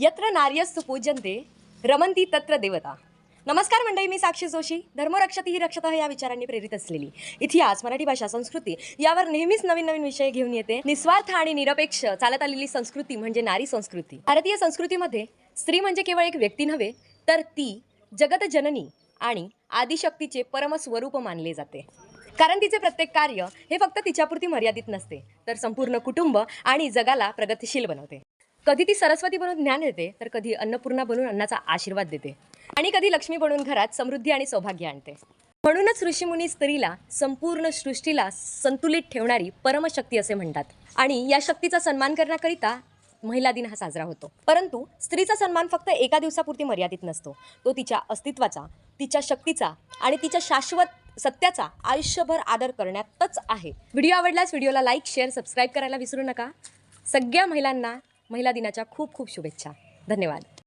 यत्र नार्यस्तु पूज्यन्ते रमन्ती तत्र देवता. नमस्कार मंडळी, मी साक्षी जोशी. धर्मरक्षती ही रक्षता या विचारांनी प्रेरित असलेली इतिहास, मराठी भाषा, संस्कृती यावर नेहमीच नवीन नवीन विषय घेऊन येते. निस्वार्थ आणि निरपेक्ष चालत आलेली संस्कृती म्हणजे नारी संस्कृती. भारतीय संस्कृतीमध्ये स्त्री म्हणजे केवळ एक व्यक्ती नव्हे, तर ती जगत जननी आणि आदिशक्तीचे परमस्वरूप मानले जाते. कारण तिचे प्रत्येक कार्य हे फक्त तिच्यापुरती मर्यादित नसते, तर संपूर्ण कुटुंब आणि जगाला प्रगतिशील बनवते. कधी ती सरस्वती बनून ज्ञान देते, तर कधी अन्नपूर्णा बनून अन्नाचा आशीर्वाद देते आणि कधी लक्ष्मी बनून घरात समृद्धी आणि सौभाग्य आणते. म्हणूनच ऋषीमुनी स्त्रीला संपूर्ण सृष्टीला संतुलित ठेवणारी परमशक्ती असे म्हणतात. आणि या शक्तीचा सन्मान करण्याकरिता महिला दिन हा साजरा होतो. परंतु स्त्रीचा सन्मान फक्त एका दिवसापुरती मर्यादित नसतो. तो तिच्या अस्तित्वाचा, तिच्या शक्तीचा आणि तिच्या शाश्वत सत्याचा आयुष्यभर आदर करण्यातच आहे. व्हिडिओ आवडल्यास व्हिडिओला लाईक, शेअर, सबस्क्राईब करायला विसरू नका. सगळ्या महिलांना महिला दिनाच्या खूप खूप शुभेच्छा. धन्यवाद.